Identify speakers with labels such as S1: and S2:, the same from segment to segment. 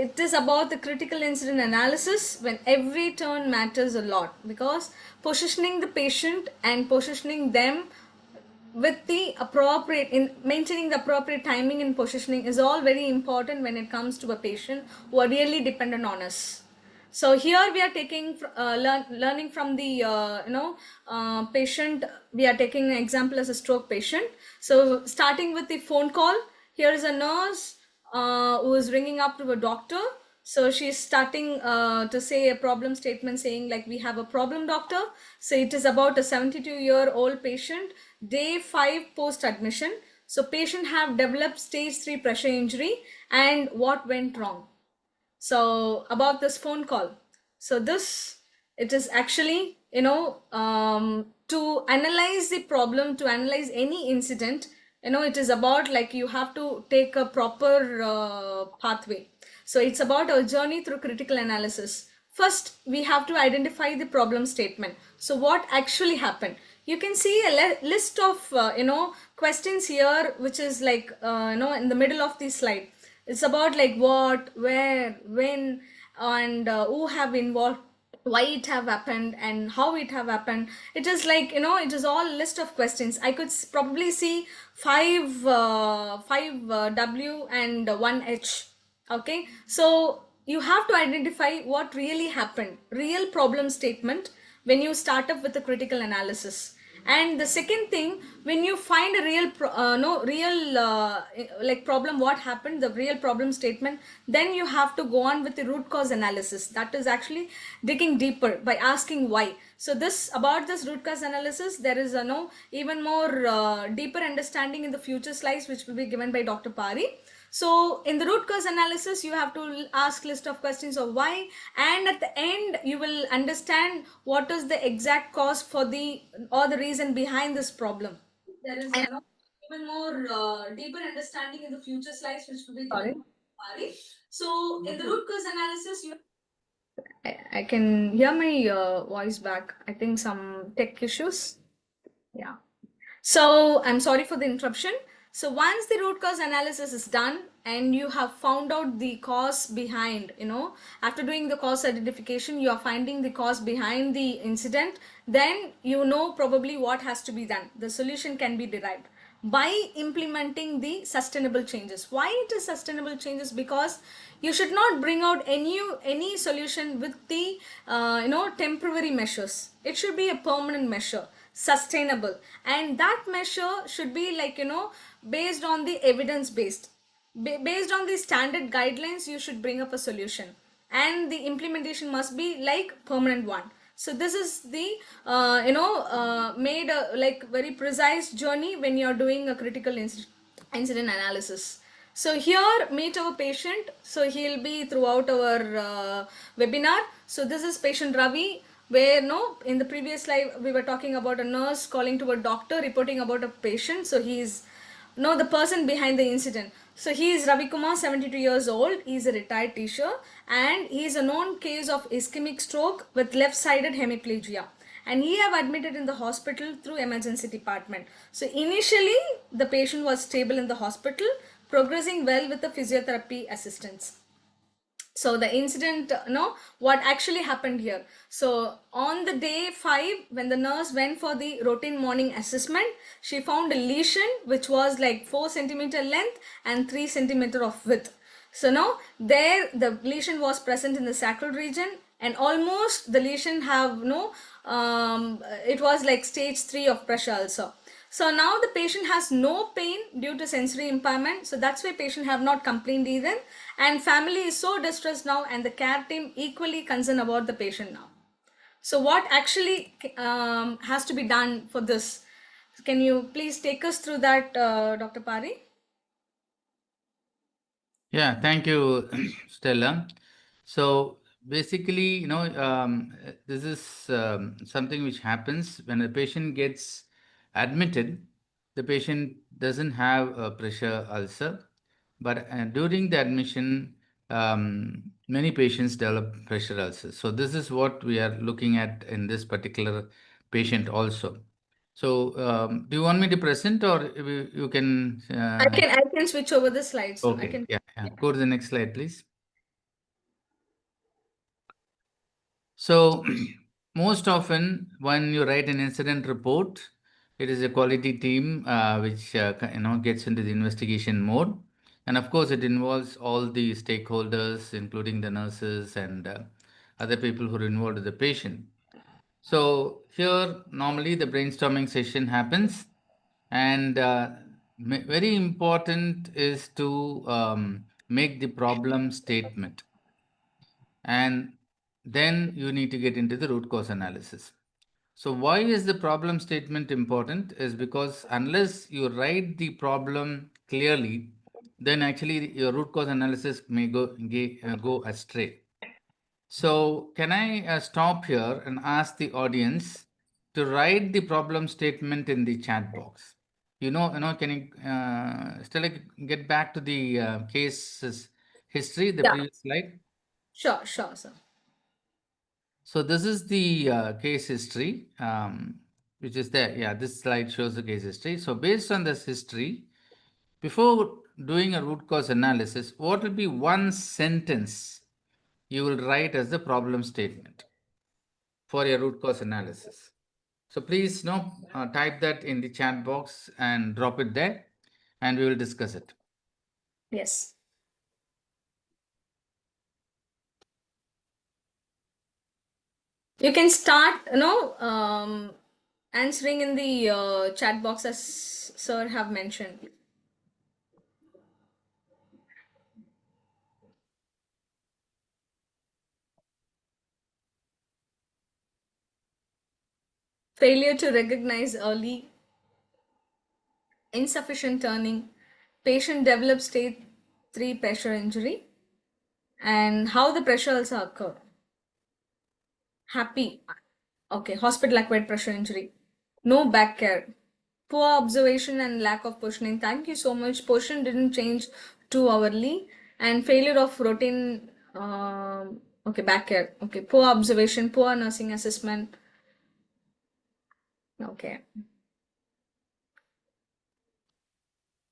S1: it is about the critical incident analysis when every turn matters a lot, because positioning the patient and positioning them with the appropriate in maintaining the appropriate timing and positioning is all very important when it comes to a patient who are really dependent on us. So here we are taking learning from the patient. We are taking an example as a stroke patient. So starting with the phone call, here is a nurse who is ringing up to a doctor. So she's starting to say a problem statement saying like, we have a problem, doctor. So it is about a 72-year-old patient, day 5 post admission. So patient have developed stage 3 pressure injury, and what went wrong. So about this phone call, so this, it is actually, to analyze the problem, to analyze any incident, it is about like you have to take a proper pathway. So it's about a journey through critical analysis. First, we have to identify the problem statement. So what actually happened? You can see a list of questions here, which is like in the middle of the slide. It's about like what, where, when, and who have involved, why it have happened, and how it have happened. It is like, it is all list of questions. I could probably see five W and one H. Okay, so you have to identify what really happened, real problem statement, when you start up with the critical analysis. And the second thing, when you find a real like problem, what happened, the real problem statement, then you have to go on with the root cause analysis. That is actually digging deeper by asking why. So this, about this root cause analysis, there is a even more deeper understanding in the future slides, which will be given by Dr. Pari. So in the root cause analysis, you have to ask list of questions of why, and at the end you will understand what is the exact cause for the, or the reason behind this problem. There is even more deeper understanding in the future slides, which will be given by Pari. So in the root cause analysis, I can hear my voice back. I think some tech issues. Yeah. So I'm sorry for the interruption. So once the root cause analysis is done and you have found out the cause behind, after doing the cause identification, you are finding the cause behind the incident, then probably what has to be done. The solution can be derived by implementing the sustainable changes. Why it is sustainable changes? Because you should not bring out any solution with the temporary measures. It should be a permanent measure, sustainable, and that measure should be like based on the evidence based, based on the standard guidelines. You should bring up a solution, and the implementation must be like permanent one. So this is the made a like very precise journey when you're doing a critical incident analysis. So here, meet our patient. So he'll be throughout our webinar. So this is patient Ravi, where in the previous slide we were talking about a nurse calling to a doctor reporting about a patient. So he's the person behind the incident. So he is Ravi Kumar, 72 years old. He is a retired teacher, and he is a known case of ischemic stroke with left-sided hemiplegia, and he have admitted in the hospital through emergency department. So initially the patient was stable in the hospital, progressing well with the physiotherapy assistance. So the incident, what actually happened here. So on the day 5, when the nurse went for the routine morning assessment, she found a lesion which was like 4 centimeter length and 3 centimeter of width. So now there the lesion was present in the sacral region, and almost the lesion have it was like stage 3 of pressure also. So now the patient has no pain due to sensory impairment. So that's why patient have not complained either. And family is so distressed now, and the care team equally concerned about the patient now. So what actually has to be done for this? Can you please take us through that, Dr. Pari?
S2: Yeah, thank you, Stella. So basically, this is something which happens when a patient gets admitted. The patient doesn't have a pressure ulcer, but during the admission, many patients develop pressure ulcers. So this is what we are looking at in this particular patient also. So do you want me to present, or you can?
S1: I can switch over the slides.
S2: Okay. Yeah. Go to the next slide, please. So, most often when you write an incident report, it is a quality team which gets into the investigation mode, and of course, it involves all the stakeholders, including the nurses and other people who are involved with the patient. So here, normally the brainstorming session happens, and very important is to make the problem statement, and then you need to get into the root cause analysis. So why is the problem statement important? Is because unless you write the problem clearly, then actually your root cause analysis may go astray. So can I stop here and ask the audience to write the problem statement in the chat box? Can you, Stella, get back to the case's history, the
S1: Yeah,
S2: previous slide?
S1: sure, sure, sir.
S2: So this is the case history, which is there. Yeah, this slide shows the case history. So based on this history, before doing a root cause analysis, what will be one sentence you will write as the problem statement for your root cause analysis? So please type that in the chat box and drop it there, and we will discuss it.
S1: Yes. You can start, answering in the chat box as sir have mentioned. Failure to recognize early, insufficient turning, patient develops stage 3 pressure injury, and how the pressure also occur. Happy. Okay, hospital acquired pressure injury. No back care. Poor observation and lack of positioning. Thank you so much. Position didn't change 2 hourly. And failure of routine. Okay, back care. Okay, poor observation, poor nursing assessment. Okay.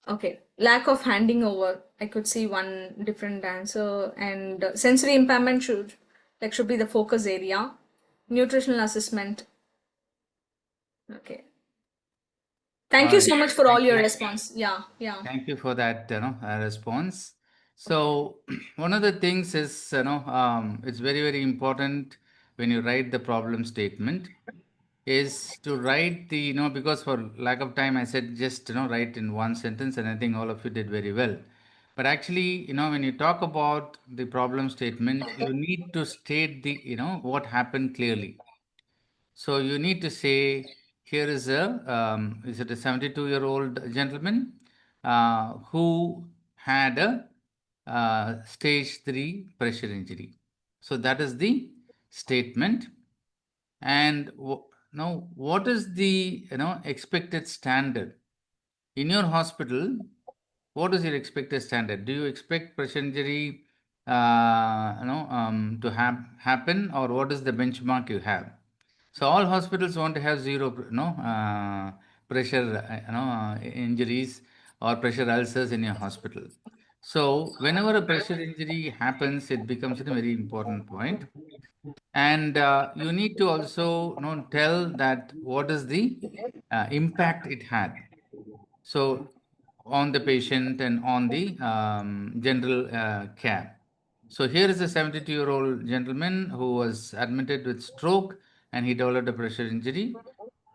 S1: Okay, lack of handing over. I could see one different answer, and sensory impairment should be the focus area. Nutritional assessment. Okay. Thank
S2: All
S1: you
S2: right.
S1: so much for all
S2: Thank
S1: your
S2: you.
S1: response. Yeah, yeah.
S2: Thank you for that, response. So one of the things is, it's very, very important when you write the problem statement is to write the, because for lack of time, I said just, write in one sentence, and I think all of you did very well. But actually, when you talk about the problem statement, you need to state the, what happened clearly. So you need to say, here is it a 72-year-old gentleman who had a stage 3 pressure injury. So that is the statement. And now, what is the expected standard in your hospital? What is your expected standard? Do you expect pressure injury to happen, or what is the benchmark you have? So all hospitals want to have zero, pressure, injuries or pressure ulcers in your hospital. So whenever a pressure injury happens, it becomes a very important point, and you need to also tell that what is the impact it had. So on the patient and on the general care. So here is a 72-year-old gentleman who was admitted with stroke, and he developed a pressure injury.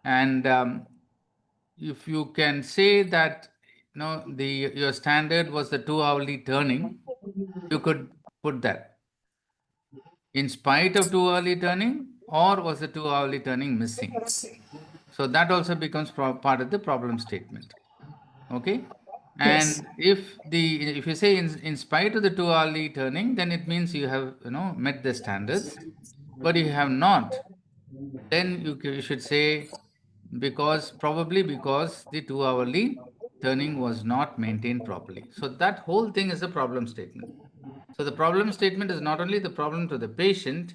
S2: And if you can say that the your standard was the 2 hourly turning, you could put that in spite of 2 hourly turning, or was the 2 hourly turning missing. So that also becomes part of the problem statement. Okay.
S1: Yes.
S2: And if you say in spite of the 2 hourly turning, then it means you have met the standards. But you have not, then you should say probably because the 2 hourly turning was not maintained properly. So that whole thing is a problem statement. So the problem statement is not only the problem to the patient,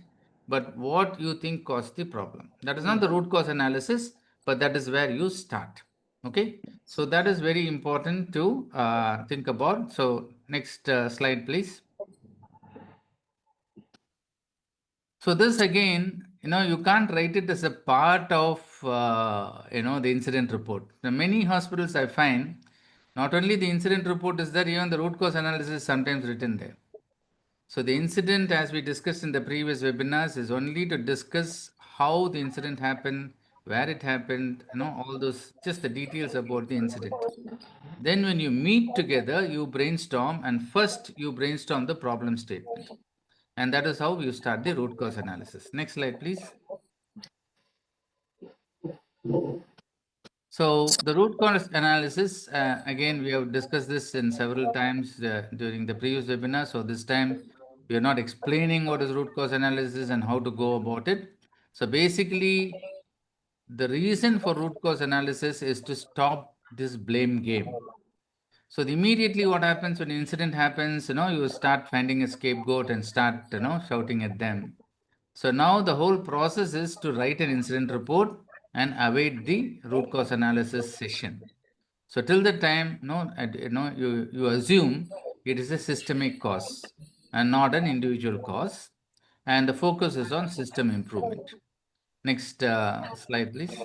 S2: but what you think caused the problem. That is not the root cause analysis, but that is where you start. Okay. So that is very important to think about. So next slide, please. So this again, you can't write it as a part of, the incident report. Now, many hospitals I find, not only the incident report is there, even the root cause analysis is sometimes written there. So the incident, as we discussed in the previous webinars, is only to discuss how the incident happened, where it happened, all those, just the details about the incident. Then when you meet together, you brainstorm, and first you brainstorm the problem statement. And that is how you start the root cause analysis. Next slide, please. So the root cause analysis, again, we have discussed this in several times during the previous webinar. So this time we are not explaining what is root cause analysis and how to go about it. So basically, the reason for root cause analysis is to stop this blame game. So immediately what happens when an incident happens, you start finding a scapegoat and start, shouting at them. So now the whole process is to write an incident report and await the root cause analysis session. So till the time, you assume it is a systemic cause and not an individual cause, and the focus is on system improvement. Next slide, please.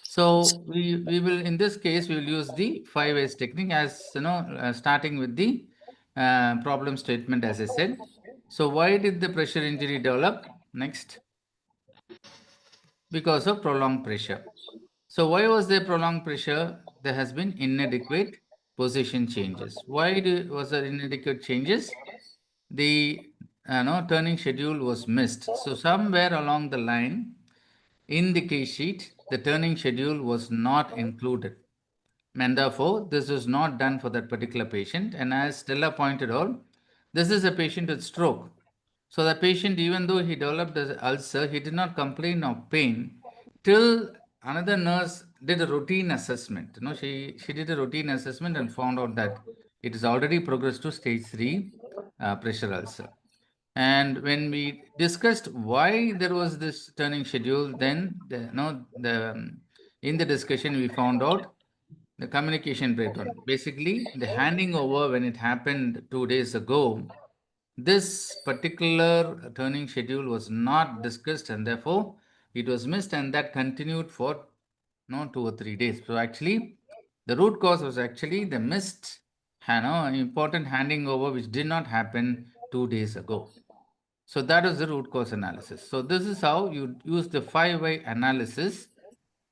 S2: So we will, in this case, we will use the 5 A's technique, as starting with the problem statement, as I said. So why did the pressure injury develop? Next, because of prolonged pressure. So why was there prolonged pressure? There has been inadequate position changes. Why was there inadequate changes? The turning schedule was missed. So somewhere along the line in the case sheet, the turning schedule was not included. And therefore, this was not done for that particular patient. And as Stella pointed out, this is a patient with stroke. So the patient, even though he developed the ulcer, he did not complain of pain till another nurse did a routine assessment. She did a routine assessment and found out that it is already progressed to stage 3 pressure ulcer. And when we discussed why there was this turning schedule, then in the discussion we found out the communication breakdown. Basically, the handing over when it happened 2 days ago, this particular turning schedule was not discussed, and therefore it was missed, and that continued for 2 or 3 days. So actually, the root cause was actually the missed, important handing over, which did not happen 2 days ago. So that is the root cause analysis. So this is how you use the 5 why analysis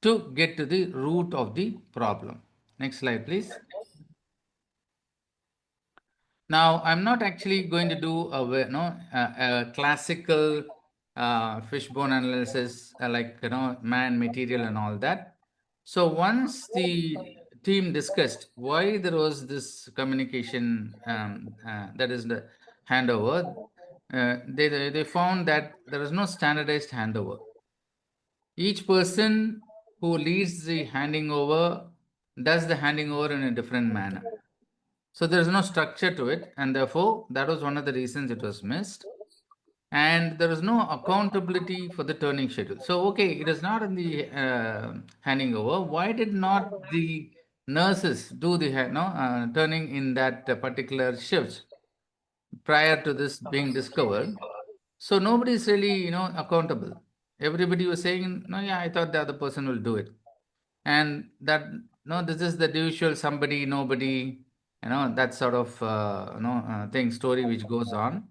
S2: to get to the root of the problem. Next slide, please. Now, I'm not actually going to do a classical fishbone analysis like man, material, and all that. So once the team discussed why there was this communication, that is the handover, they found that there is no standardized handover. Each person who leads the handing over does the handing over in a different manner. So there is no structure to it, and therefore that was one of the reasons it was missed. And there is no accountability for the turning schedule. So okay, it is not in the handing over. Why did not the nurses do the turning in that particular shift prior to this being discovered? So nobody is really accountable. Everybody was saying, no, yeah, I thought the other person will do it, and that no, this is the usual somebody nobody, that sort of thing, story which goes on.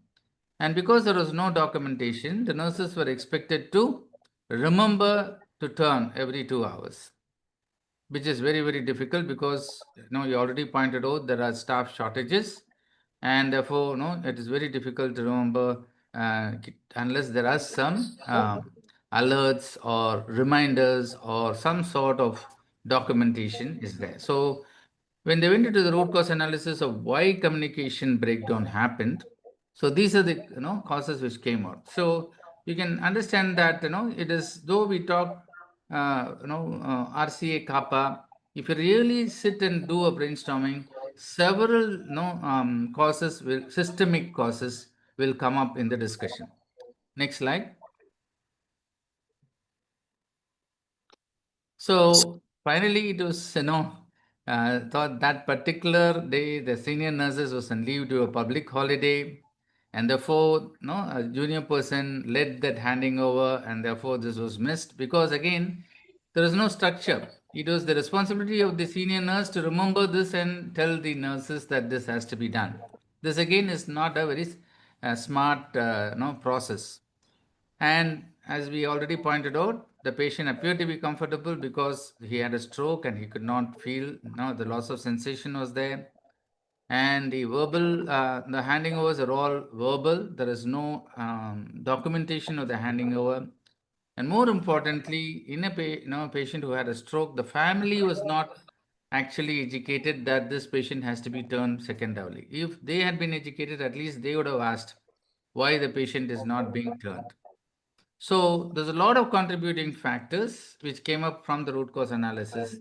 S2: And because there was no documentation, the nurses were expected to remember to turn every 2 hours, which is very, very difficult because you already pointed out there are staff shortages, and therefore it is very difficult to remember unless there are some alerts or reminders or some sort of documentation is there. So when they went into the root cause analysis of why communication breakdown happened, so these are the causes which came out. So you can understand that it is, though we talk RCA kappa, if you really sit and do a brainstorming, several causes will, systemic causes will come up in the discussion. Next slide. So finally, it was, thought that particular day, the senior nurses was on leave to a public holiday. and therefore, no, a junior person led that handing over, and therefore this was missed because again, there is no structure. It was the responsibility of the senior nurse to remember this and tell the nurses that this has to be done. This again is not a very smart no, process. And as we already pointed out, the patient appeared to be comfortable because he had a stroke and he could not feel, no, the loss of sensation was there. And the verbal, the handing overs are all verbal. There is no documentation of the handing over. And more importantly, in a patient who had a stroke, the family was not actually educated that this patient has to be turned secondarily. If they had been educated, at least they would have asked why the patient is not being turned. So there's a lot of contributing factors which came up from the root cause analysis,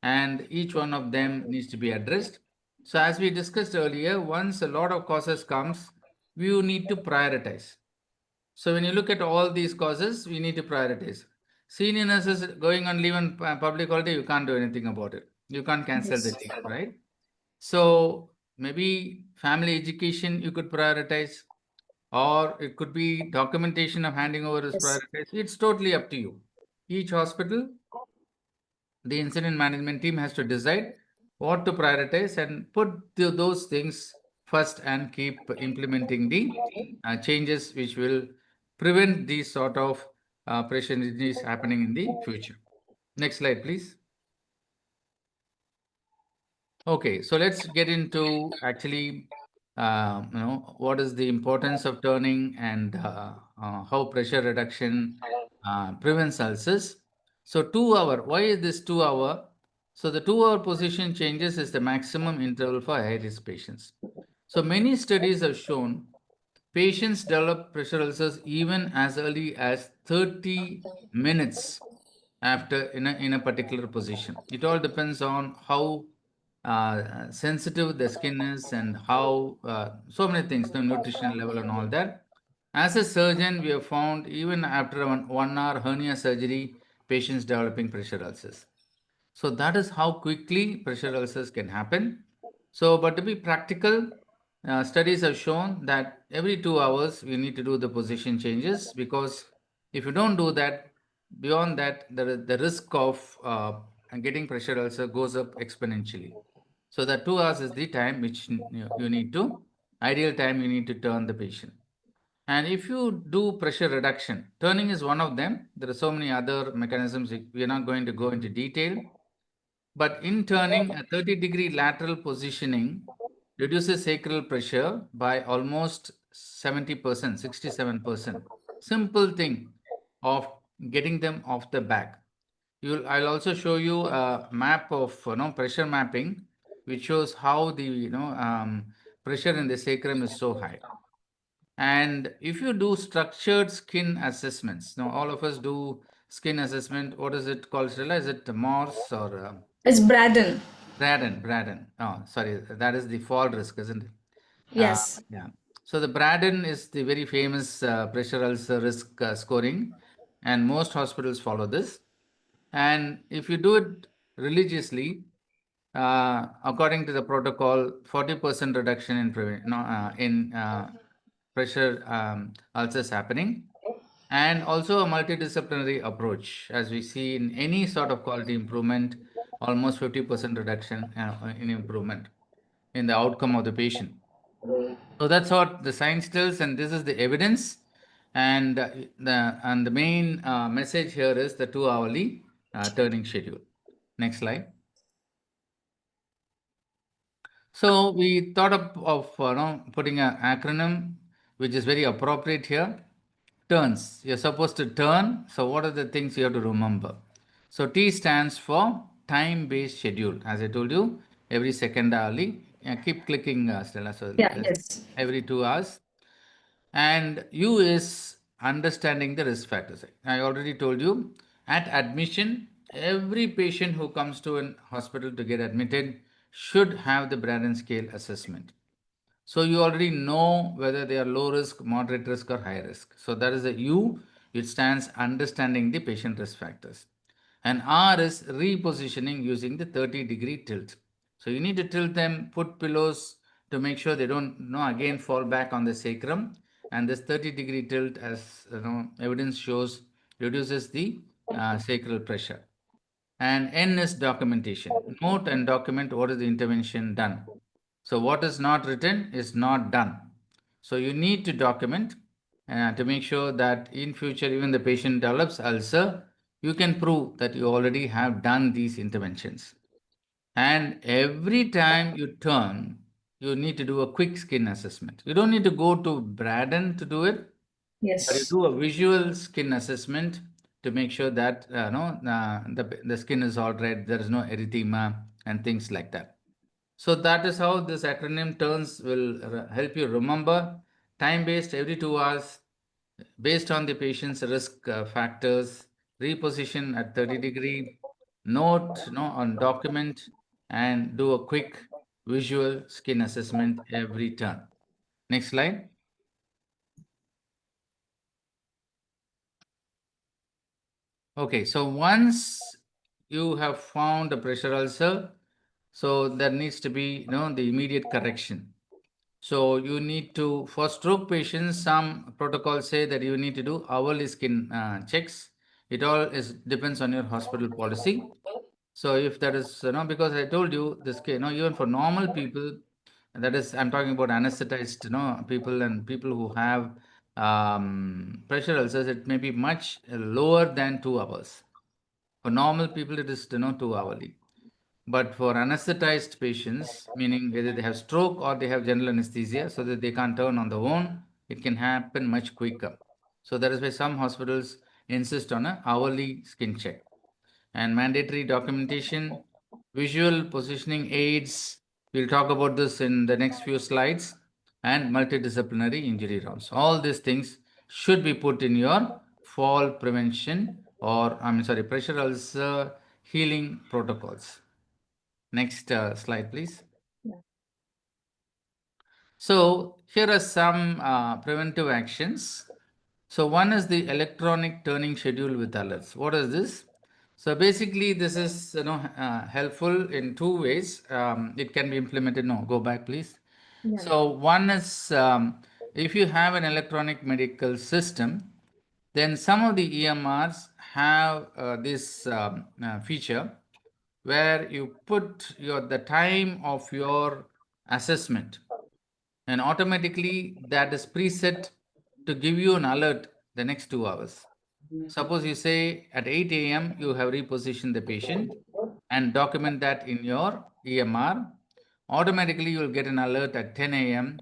S2: and each one of them needs to be addressed. So as we discussed earlier, once a lot of causes comes, we need to prioritize. So when you look at all these causes, we need to prioritize. Senior nurses going on leave on public holiday, you can't do anything about it. You can't cancel the
S1: Yes.
S2: leave, right? So maybe family education you could prioritize, or it could be documentation of handing over is
S1: Yes.
S2: prioritized. It's totally up to you. Each hospital, the incident management team has to decide what to prioritize and put those things first and keep implementing the changes which will prevent these sort of pressure injuries happening in the future. Next slide, please. Okay, so let's get into actually, what is the importance of turning and how pressure reduction prevents ulcers. So 2 hour, why is this 2 hour? So the 2 hour position changes is the maximum interval for high risk patients. So many studies have shown patients develop pressure ulcers even as early as 30 minutes after in a particular position. It all depends on how sensitive the skin is and how so many things, the nutritional level and all that. As a surgeon, we have found even after 1 hour hernia surgery, patients developing pressure ulcers. So that is how quickly pressure ulcers can happen. So, but to be practical, studies have shown that every 2 hours we need to do the position changes, because if you don't do that, beyond that, the risk of getting pressure ulcer goes up exponentially. So that 2 hours is the time which you need to, ideal time you need to turn the patient. And if you do pressure reduction, turning is one of them. There are so many other mechanisms. We are not going to go into detail. But in turning, a 30-degree lateral positioning reduces sacral pressure by almost 70%, 67%. Simple thing of getting them off the back. I'll also show you a map of pressure mapping, which shows how the pressure in the sacrum is so high. And if you do structured skin assessments, now all of us do skin assessment. What is it called, Stella? Is it Morse or
S1: It's Braden.
S2: Braden. Oh, sorry, that is the fall risk, isn't it?
S1: Yes.
S2: Yeah. So the Braden is the very famous pressure ulcer risk scoring, and most hospitals follow this. And if you do it religiously, according to the protocol, 40% reduction in pressure ulcers happening, and also a multidisciplinary approach, as we see in any sort of quality improvement, almost 50% reduction in improvement in the outcome of the patient. So that's what the science tells, and this is the evidence. And the main message here is the 2 hourly turning schedule. Next slide. So we thought of putting an acronym which is very appropriate here. Turns. You're supposed to turn. So what are the things you have to remember? So T stands for time-based schedule. As I told you, every second hourly. Yeah, keep clicking, Stella. So
S1: Yeah, yes.
S2: every 2 hours. And U is understanding the risk factors. I already told you, at admission, every patient who comes to an hospital to get admitted should have the Braden scale assessment. So you already know whether they are low risk, moderate risk, or high risk. So that is the U. It stands understanding the patient risk factors. And R is repositioning using the 30-degree tilt. So you need to tilt them, put pillows to make sure they don't again fall back on the sacrum. And this 30-degree tilt, as evidence shows, reduces the sacral pressure. And N is documentation. Note and document what is the intervention done. So what is not written is not done. So you need to document to make sure that in future, even the patient develops ulcer, you can prove that you already have done these interventions. And every time you turn, you need to do a quick skin assessment. You don't need to go to Braden to do it, but you
S1: Yes.
S2: do a visual skin assessment to make sure that the skin is all right, there is no erythema and things like that. So that is how this acronym turns will help you remember time based every 2 hours based on the patient's risk factors, reposition at 30-degree, note on document, and do a quick visual skin assessment every turn. Next slide. Okay, so once you have found a pressure ulcer, so there needs to be the immediate correction. So you need to, for stroke patients, some protocols say that you need to do hourly skin checks. It all is depends on your hospital policy. So if that is, because I told you this, even for normal people, that is, I'm talking about anesthetized, people and people who have pressure ulcers, it may be much lower than 2 hours. For normal people, it is, 2 hourly. But for anesthetized patients, meaning either they have stroke or they have general anesthesia, so that they can't turn on their own, it can happen much quicker. So that is why some hospitals insist on a hourly skin check. And mandatory documentation, visual positioning aids. We'll talk about this in the next few slides. And multidisciplinary injury rounds. All these things should be put in your fall prevention or, pressure ulcer healing protocols. Next slide, please. So here are some preventive actions. So one is the electronic turning schedule with alerts. What is this? So basically, this is helpful in two ways. It can be implemented. No, go back, please.
S1: Yeah.
S2: So one is if you have an electronic medical system, then some of the EMRs have this feature where you put the time of your assessment, and automatically that is preset to give you an alert the next 2 hours. Suppose you say at 8 a.m. you have repositioned the patient and document that in your EMR. Automatically you will get an alert at 10 a.m.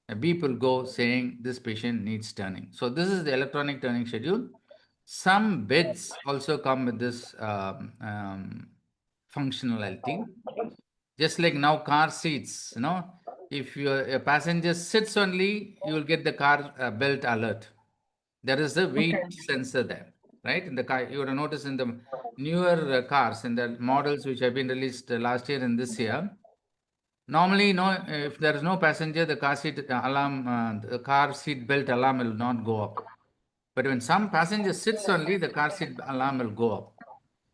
S2: A beep will go saying this patient needs turning. So this is the electronic turning schedule. Some beds also come with this functionality. Just like now car seats, if a passenger sits only, you will get the car belt alert. There is a
S1: Okay.
S2: weight sensor there, right? In the car, you would have noticed in the newer cars, in the models which have been released last year and this year, normally, if there is no passenger, the car seat alarm, the car seat belt alarm will not go up. But when some passenger sits only, the car seat alarm will go up.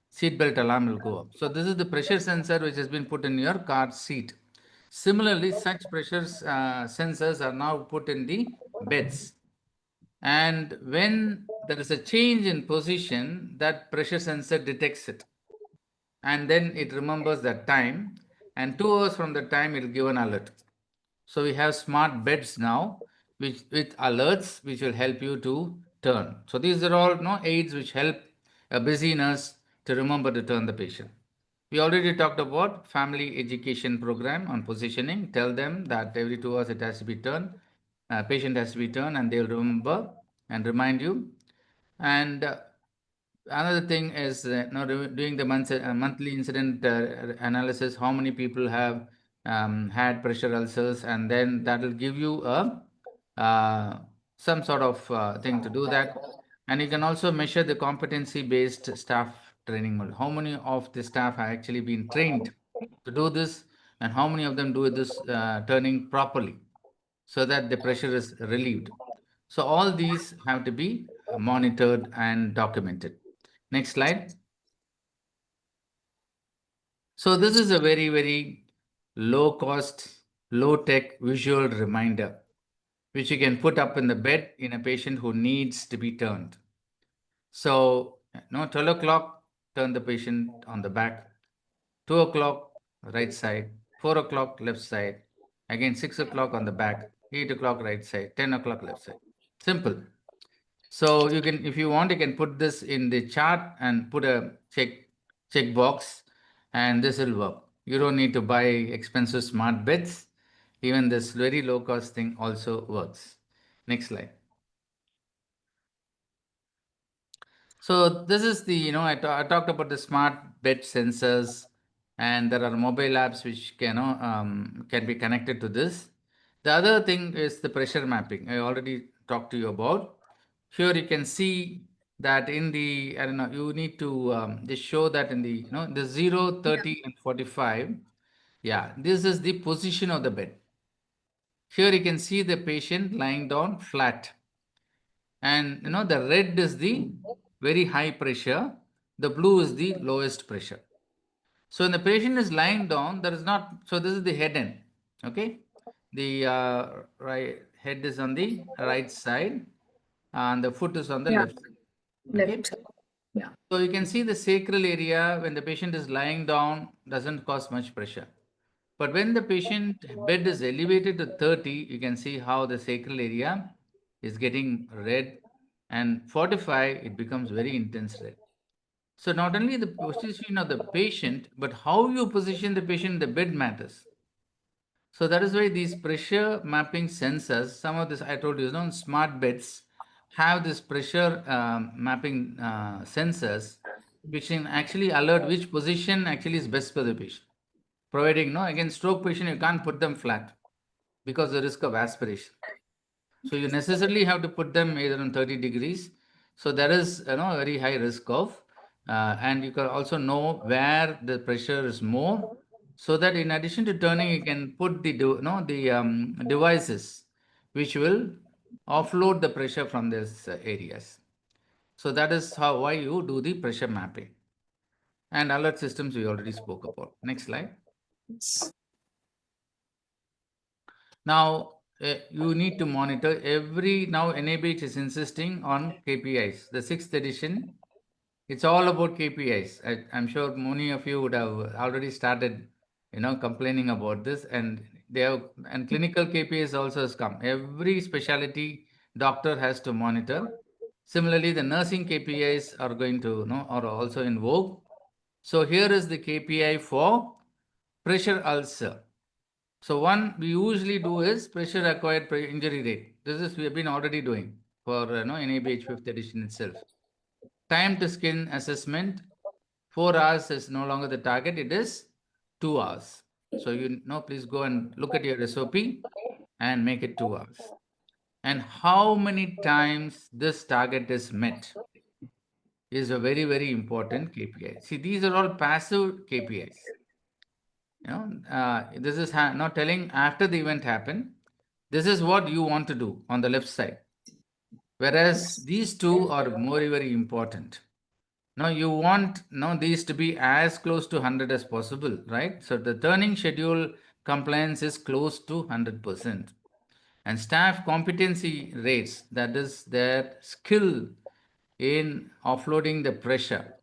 S2: Seat belt alarm will go up. So this is the pressure sensor which has been put in your car seat. Similarly, such pressure sensors are now put in the beds. And when there is a change in position, that pressure sensor detects it. And then it remembers that time. And 2 hours from the time, it will give an alert. So we have smart beds now, which with alerts, which will help you to turn. So these are all aids which help a busy nurse to remember to turn the patient. We already talked about family education program on positioning. Tell them that every 2 hours it has to be turned, patient has to be turned, and they'll remember and remind you. And another thing is doing the monthly incident analysis. How many people have had pressure ulcers, and then that will give you a some sort of thing to do that. And you can also measure the competency based staff training model. How many of the staff have actually been trained to do this, and how many of them do this turning properly, so that the pressure is relieved. So all these have to be monitored and documented. Next slide. So this is a very, very low cost low-tech visual reminder, which you can put up in the bed in a patient who needs to be turned. So, 12 o'clock, turn the patient on the back, 2 o'clock, right side, 4 o'clock, left side, again 6 o'clock on the back, 8 o'clock, right side, 10 o'clock, left side. Simple. So you can, if you want, you can put this in the chart and put a check box, and this will work. You don't need to buy expensive smart beds. Even this very low cost thing also works. Next slide. So this is the, I talked about the smart bed sensors, and there are mobile apps which can be connected to this. The other thing is the pressure mapping. I already talked to you about. Here you can see that in the, I don't know, you need to just show that in the, the 0, 30, and 45. Yeah, this is the position of the bed. Here you can see the patient lying down flat. And the red is the very high pressure, the blue is the lowest pressure. So when the patient is lying down, there is not, so this is the head end, okay? The right head is on the right side and the foot is on the
S1: Yeah.
S2: left side, okay?
S1: Left side. Yeah.
S2: So you can see the sacral area when the patient is lying down doesn't cause much pressure. But when the patient bed is elevated to 30, you can see how the sacral area is getting red, and 45, it becomes very intense red. So not only the position of the patient, but how you position the patient in the bed matters. So that is why these pressure mapping sensors, some of this I told you, smart beds have this pressure mapping sensors, which can actually alert which position actually is best for the patient. Providing, no, again, stroke patient, you can't put them flat because of the risk of aspiration. So you necessarily have to put them either on 30 degrees. So there is, a very high risk of, and you can also know where the pressure is more, so that in addition to turning, you can put the devices which will offload the pressure from these areas. So that is why you do the pressure mapping. And alert systems we already spoke about. Next slide. Now, you need to monitor every, now NABH is insisting on KPIs. The sixth edition, it's all about KPIs. I'm sure many of you would have already started, complaining about this, and and clinical KPIs also has come. Every specialty doctor has to monitor. Similarly, the nursing KPIs are going to, are also in vogue. So here is the KPI for pressure ulcer. So one we usually do is pressure acquired injury rate. This is we have been already doing for NABH 5th edition itself. Time to skin assessment, 4 hours is no longer the target, it is 2 hours. So please go and look at your SOP and make it 2 hours. And how many times this target is met is a very, very important KPI. See, these are all passive KPIs. This is not telling after the event happened, this is what you want to do on the left side. Whereas these two are very, very important. Now you want these to be as close to 100 as possible, right? So the turning schedule compliance is close to 100%. And staff competency rates, that is their skill in offloading the pressure.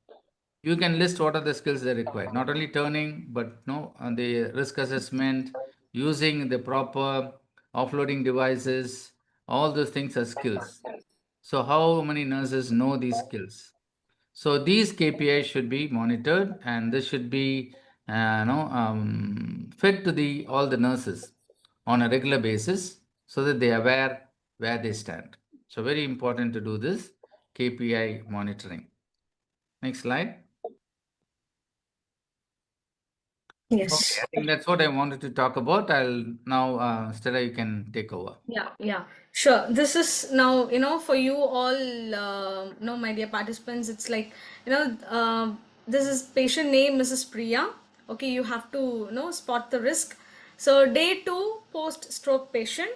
S2: You can list what are the skills they require, not only turning, but the risk assessment, using the proper offloading devices, all those things are skills. So how many nurses know these skills? So these KPIs should be monitored, and this should be fed to the all the nurses on a regular basis, so that they are aware where they stand. So very important to do this KPI monitoring. Next slide. Okay,
S1: Yes.
S2: I think that's what I wanted to talk about. I'll now, Stella, you can take over.
S1: Yeah, yeah, sure. This is now, for you all, my dear participants, it's like, this is patient name, Mrs. Priya. Okay, you have to, spot the risk. So, day 2, post stroke patient,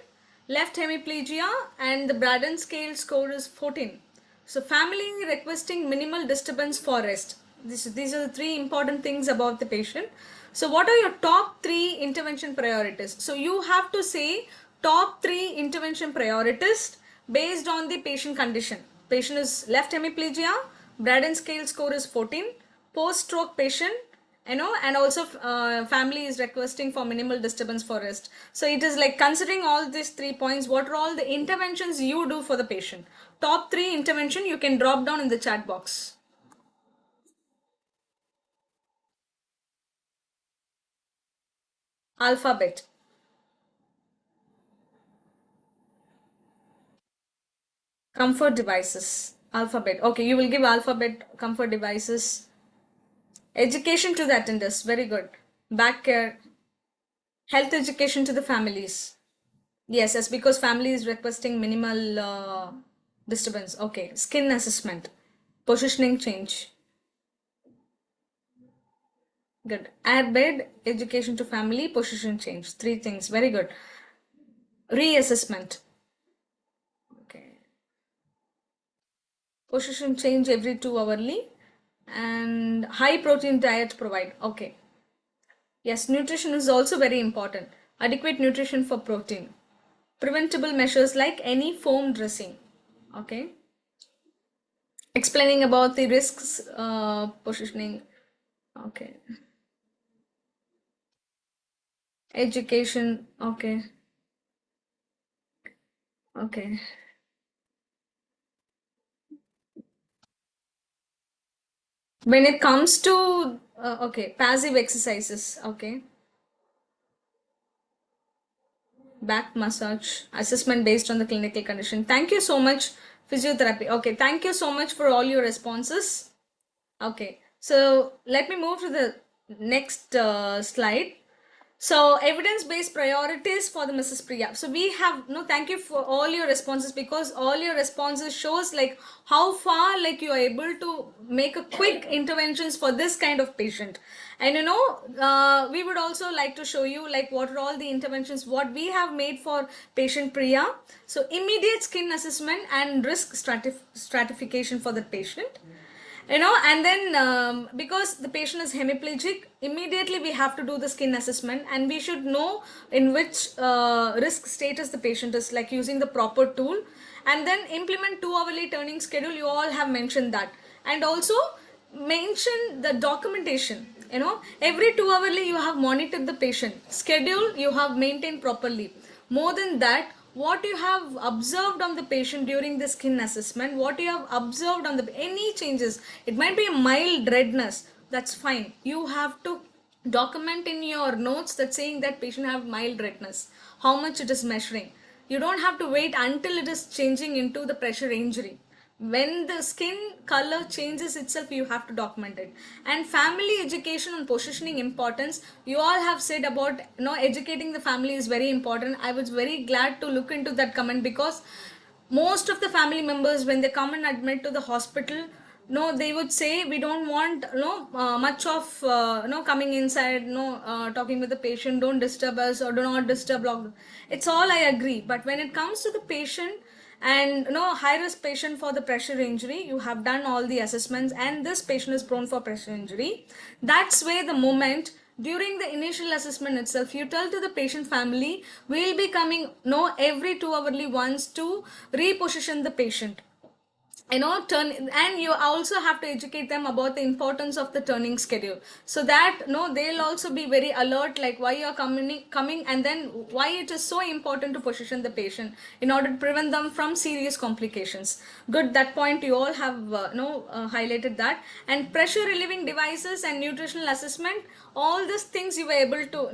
S1: left hemiplegia, and the Braden scale score is 14. So, family requesting minimal disturbance for rest. These are the three important things about the patient. So what are your top 3 intervention priorities? So you have to say top 3 intervention priorities based on the patient condition. Patient is left hemiplegia, Braden scale score is 14, post-stroke patient, and also family is requesting for minimal disturbance for rest. So it is like considering all these 3 points, what are all the interventions you do for the patient? Top 3 intervention you can drop down in the chat box. Alphabet. Comfort devices. Alphabet. Okay, you will give alphabet, comfort devices. Education to the attenders. Very good. Back care. Health education to the families. Yes, yes, because family is requesting minimal disturbance. Okay. Skin assessment. Positioning change. Good. Airbed, education to family, position change. 3 things. Very good. Reassessment. Okay. Position change every 2 hourly. And high protein diet provide. Okay. Yes, nutrition is also very important. Adequate nutrition for protein. Preventable measures like any foam dressing. Okay. Explaining about the risks, positioning. Okay. Education. Okay. Okay. When it comes to, okay, passive exercises. Okay. Back massage. Assessment based on the clinical condition. Thank you so much. Physiotherapy. Okay. Thank you so much for all your responses. Okay, so let me move to the next slide. So evidence-based priorities for the Mrs. Priya. So we have no, thank you for all your responses, because all your responses shows like how far like you are able to make a quick interventions for this kind of patient. And we would also like to show you like what are all the interventions what we have made for patient Priya. So immediate skin assessment and risk stratification for the patient, and then because the patient is hemiplegic, immediately we have to do the skin assessment, and we should know in which risk status the patient is, like using the proper tool, and then implement 2 hourly turning schedule. You all have mentioned that, and also mention the documentation. Every 2 hourly you have monitored the patient schedule, you have maintained properly. More than that, what you have observed on the patient during the skin assessment, what you have observed on the any changes, it might be a mild redness, that's fine. You have to document in your notes that saying that patient have mild redness, how much it is measuring. You don't have to wait until it is changing into the pressure injury. When the skin color changes itself, you have to document it. And family education and positioning importance, you all have said about educating the family is very important. I was very glad to look into that comment, because most of the family members, when they come and admit to the hospital, no, they would say we don't want much of coming inside, talking with the patient, don't disturb us or do not disturb. It's all I agree, but when it comes to the patient and high risk patient for the pressure injury, you have done all the assessments and this patient is prone for pressure injury, that's where the moment during the initial assessment itself you tell to the patient family, we'll be coming every 2 hourly once to reposition the patient, turn, and you also have to educate them about the importance of the turning schedule, so that they'll also be very alert, like why you're coming, and then why it is so important to position the patient in order to prevent them from serious complications. Good, that point you all have highlighted that. And pressure relieving devices and nutritional assessment, all these things you were able to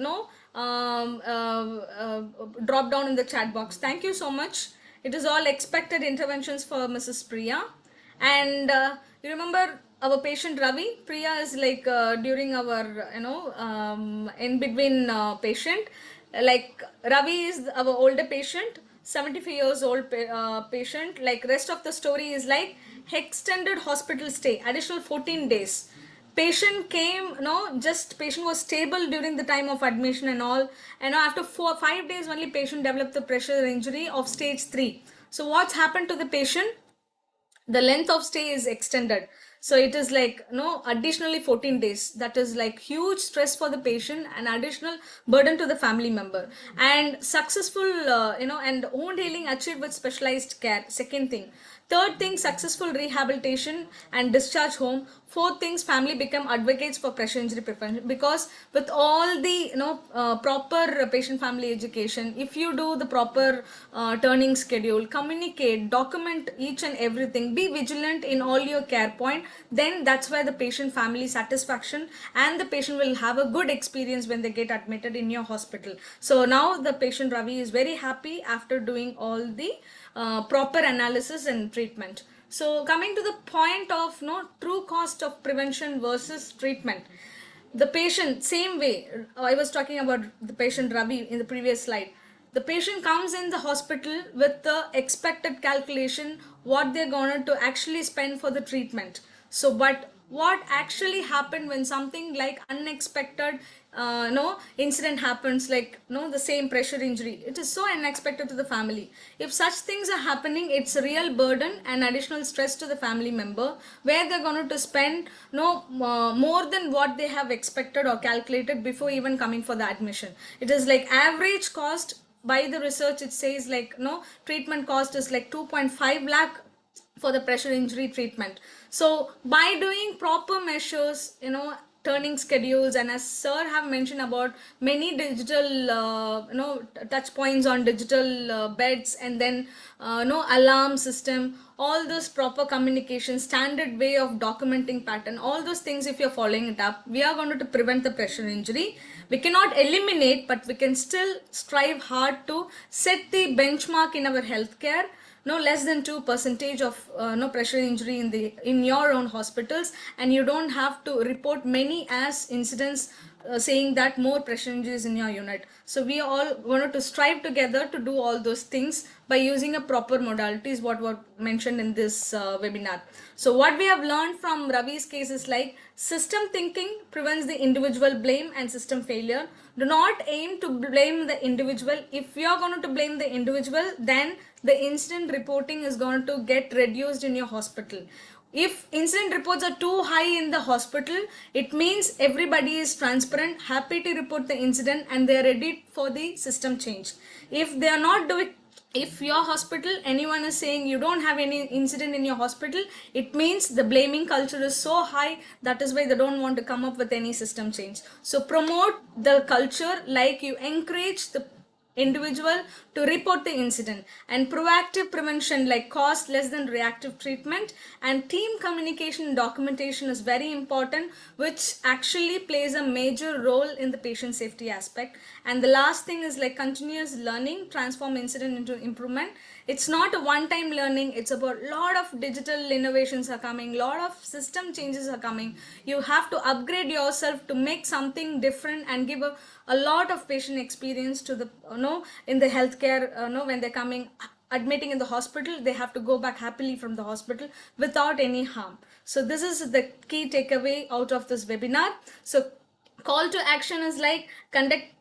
S1: drop down in the chat box. Thank you so much. It is all expected interventions for Mrs. Priya. And you remember our patient Ravi? Priya is like during our, in between patient. Like Ravi is our older patient, 75 years old patient. Like rest of the story is like extended hospital stay, additional 14 days. Patient came, just patient was stable during the time of admission and all, and after 4 5 days only patient developed the pressure injury of stage 3. So what's happened to the patient? The length of stay is extended. So it is like no additionally 14 days. That is like huge stress for the patient and additional burden to the family member. And successful and wound healing achieved with specialized care. Second thing. Third thing, successful rehabilitation and discharge home. Fourth things, family become advocates for pressure injury prevention, because with all the proper patient family education, if you do the proper turning schedule, communicate, document each and everything, be vigilant in all your care point, then that's where the patient family satisfaction and the patient will have a good experience when they get admitted in your hospital. So now the patient Ravi is very happy after doing all the proper analysis and treatment. So coming to the point of no true cost of prevention versus treatment, the patient same way I was talking about the patient Ravi in the previous slide. The patient comes in the hospital with the expected calculation what they're going to actually spend for the treatment. So but what actually happened when something like unexpected no incident happens, like no the same pressure injury, it is so unexpected to the family. If such things are happening, it's a real burden and additional stress to the family member, where they're going to spend no more than what they have expected or calculated before even coming for the admission. It is like average cost by the research, it says like no treatment cost is like 2.5 lakh for the pressure injury treatment. So by doing proper measures, turning schedules, and as sir have mentioned about many digital touch points on digital beds, and then no alarm system, all those proper communication, standard way of documenting pattern, all those things, if you're following it up, we are going to prevent the pressure injury. We cannot eliminate, but we can still strive hard to set the benchmark in our healthcare. No less than 2% of no pressure injury in your own hospitals, and you don't have to report many as incidents saying that more pressure injuries in your unit. So we all wanted to strive together to do all those things by using a proper modalities what were mentioned in this webinar. So what we have learned from Ravi's case is like system thinking prevents the individual blame and system failure. Do not aim to blame the individual. If you are going to blame the individual, then the incident reporting is going to get reduced in your hospital. If incident reports are too high in the hospital, it means everybody is transparent, happy to report the incident, and they are ready for the system change. If they are not doing, if your hospital anyone is saying you don't have any incident in your hospital, it means the blaming culture is so high, that is why they don't want to come up with any system change. So promote the culture, like you encourage the individual to report the incident, and proactive prevention like cost less than reactive treatment, and team communication and documentation is very important, which actually plays a major role in the patient safety aspect. And the last thing is like continuous learning transform incident into improvement. It's not a one time learning, it's about lot of digital innovations are coming, lot of system changes are coming. You have to upgrade yourself to make something different and give a lot of patient experience to the in the healthcare. When they're coming admitting in the hospital, they have to go back happily from the hospital without any harm. So this is the key takeaway out of this webinar. So call to action is like conduct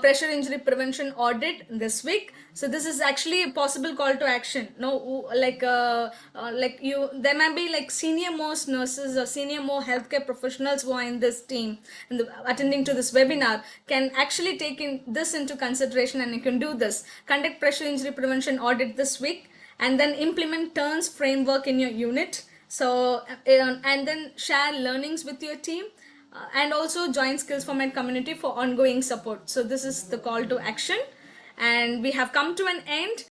S1: pressure injury prevention audit this week. So this is actually a possible call to action. No, like you, there may be like senior most nurses or senior more healthcare professionals who are in this team and attending to this webinar can actually take in this into consideration, and you can do this. Conduct pressure injury prevention audit this week, and then implement turns framework in your unit. So and then share learnings with your team, and also join SkillsforMed community for ongoing support. So this is the call to action, and we have come to an end.